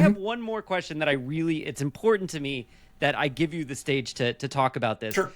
have one more question that it's important to me that I give you the stage to talk about this. Sure.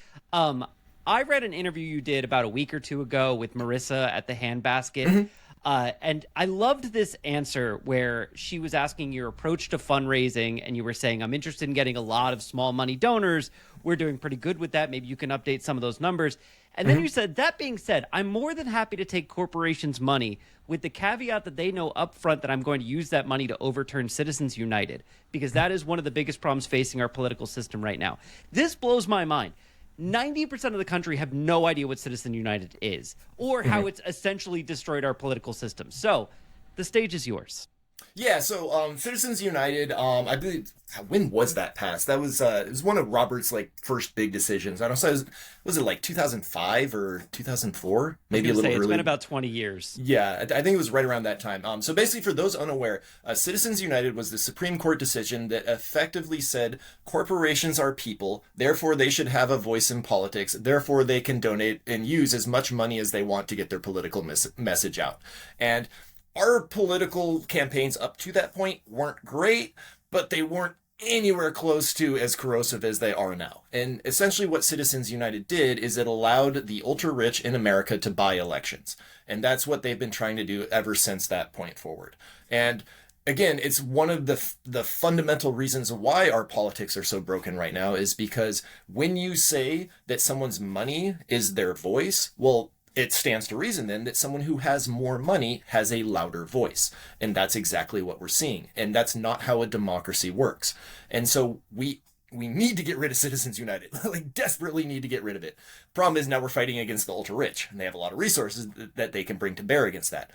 I read an interview you did about a week or two ago with Marissa at the Handbasket. And I loved this answer where she was asking your approach to fundraising, and you were saying, I'm interested in getting a lot of small money donors. We're doing pretty good with that. Maybe you can update some of those numbers. And then you said, that being said, I'm more than happy to take corporations' money with the caveat that they know upfront that I'm going to use that money to overturn Citizens United, because that is one of the biggest problems facing our political system right now. This blows my mind. 90% of the country have no idea what Citizen United is or how it's essentially destroyed our political system. So the stage is yours. Yeah, so Citizens United, I believe, when was that passed? That was it was one of Robert's like first big decisions. I don't know, was it like 2005 or 2004? Maybe a little earlier. It's been about 20 years. Yeah, I think it was right around that time. So basically, for those unaware, Citizens United was the Supreme Court decision that effectively said corporations are people, therefore they should have a voice in politics, therefore they can donate and use as much money as they want to get their political message out. And our political campaigns up to that point weren't great, but they weren't anywhere close to as corrosive as they are now. And essentially what Citizens United did is it allowed the ultra-rich in America to buy elections. And that's what they've been trying to do ever since that point forward. And again, it's one of the fundamental reasons why our politics are so broken right now is because when you say that someone's money is their voice, well, it stands to reason then that someone who has more money has a louder voice. And that's exactly what we're seeing. And that's not how a democracy works. And so we need to get rid of Citizens United, like desperately need to get rid of it. Problem is now we're fighting against the ultra rich and they have a lot of resources that they can bring to bear against that.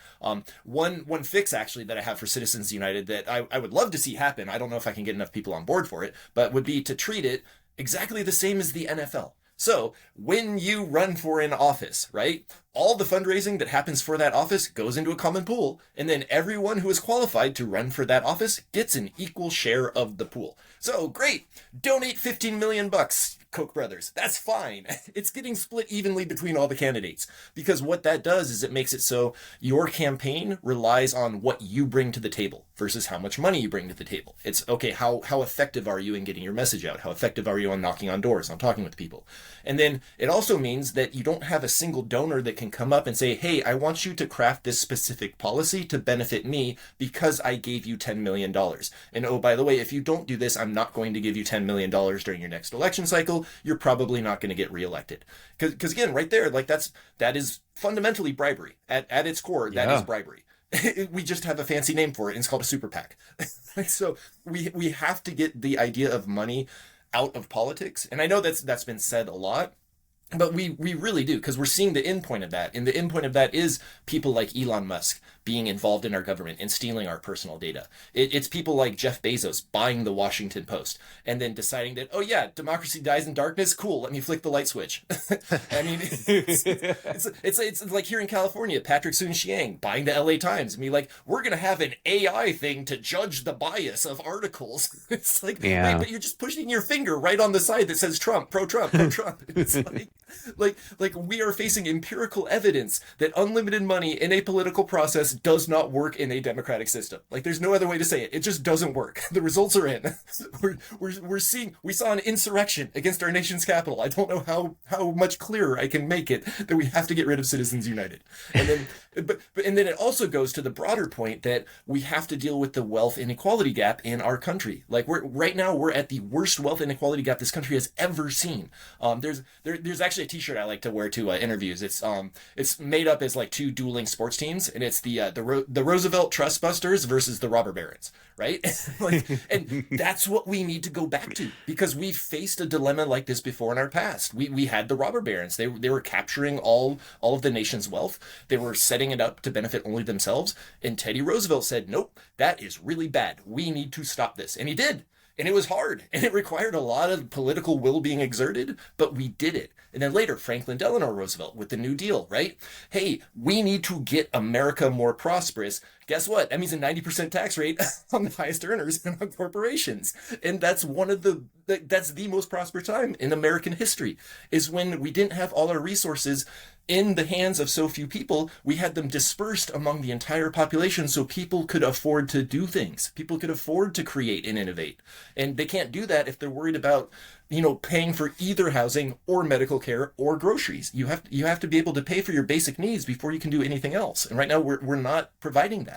One fix actually that I have for Citizens United that I would love to see happen, I don't know if I can get enough people on board for it, but would be to treat it exactly the same as the NFL. So when you run for an office, right, all the fundraising that happens for that office goes into a common pool, and then everyone who is qualified to run for that office gets an equal share of the pool. So great, donate 15 million bucks, Koch brothers. That's fine. It's getting split evenly between all the candidates, because what that does is it makes it so your campaign relies on what you bring to the table versus how much money you bring to the table. It's okay, how effective are you in getting your message out? How effective are you on knocking on doors, on talking with people? And then it also means that you don't have a single donor that can come up and say, hey, I want you to craft this specific policy to benefit me because I gave you $10 million. And oh, by the way, if you don't do this, I'm not going to give you $10 million during your next election cycle. You're probably not going to get reelected. Because again, right there, like that is fundamentally bribery. At its core, that is bribery. We just have a fancy name for it, and it's called a super PAC. So we have to get the idea of money out of politics. And I know that's been said a lot, but we really do, because we're seeing the endpoint of that. And the endpoint of that is people like Elon Musk being involved in our government and stealing our personal data. It's people like Jeff Bezos buying the Washington Post and then deciding that, oh yeah, democracy dies in darkness. Cool, let me flick the light switch. I mean, it's like here in California, Patrick Soon-Shiang buying the LA Times. I mean, like, we're going to have an AI thing to judge the bias of articles. It's like, wait, but you're just pushing your finger right on the side that says Trump, pro-Trump, pro-Trump. It's like we are facing empirical evidence that unlimited money in a political process does not work in a democratic system. Like, there's no other way to say it. It just doesn't work. The results are in. We saw an insurrection against our nation's capital. I don't know how much clearer I can make it that we have to get rid of Citizens United. And then and then it also goes to the broader point that we have to deal with the wealth inequality gap in our country. Like, right now we're at the worst wealth inequality gap this country has ever seen. There's actually a t-shirt I like to wear to interviews. It's made up as like two dueling sports teams, and it's the Roosevelt Trust Busters versus the Robber Barons, right? And that's what we need to go back to, because we faced a dilemma like this before in our past. We had the Robber Barons. They were capturing all of the nation's wealth. They were setting it up to benefit only themselves. And Teddy Roosevelt said, nope, that is really bad. We need to stop this. And he did. And it was hard, and it required a lot of political will being exerted, but we did it. And then later, Franklin Delano Roosevelt with the New Deal, right? Hey, we need to get America more prosperous. Guess what? That means a 90% tax rate on the highest earners and on corporations. And that's that's the most prosperous time in American history, is when we didn't have all our resources in the hands of so few people. We had them dispersed among the entire population so people could afford to do things. People could afford to create and innovate. And they can't do that if they're worried about, paying for either housing or medical care or groceries. You have to be able to pay for your basic needs before you can do anything else. And right now we're not providing that.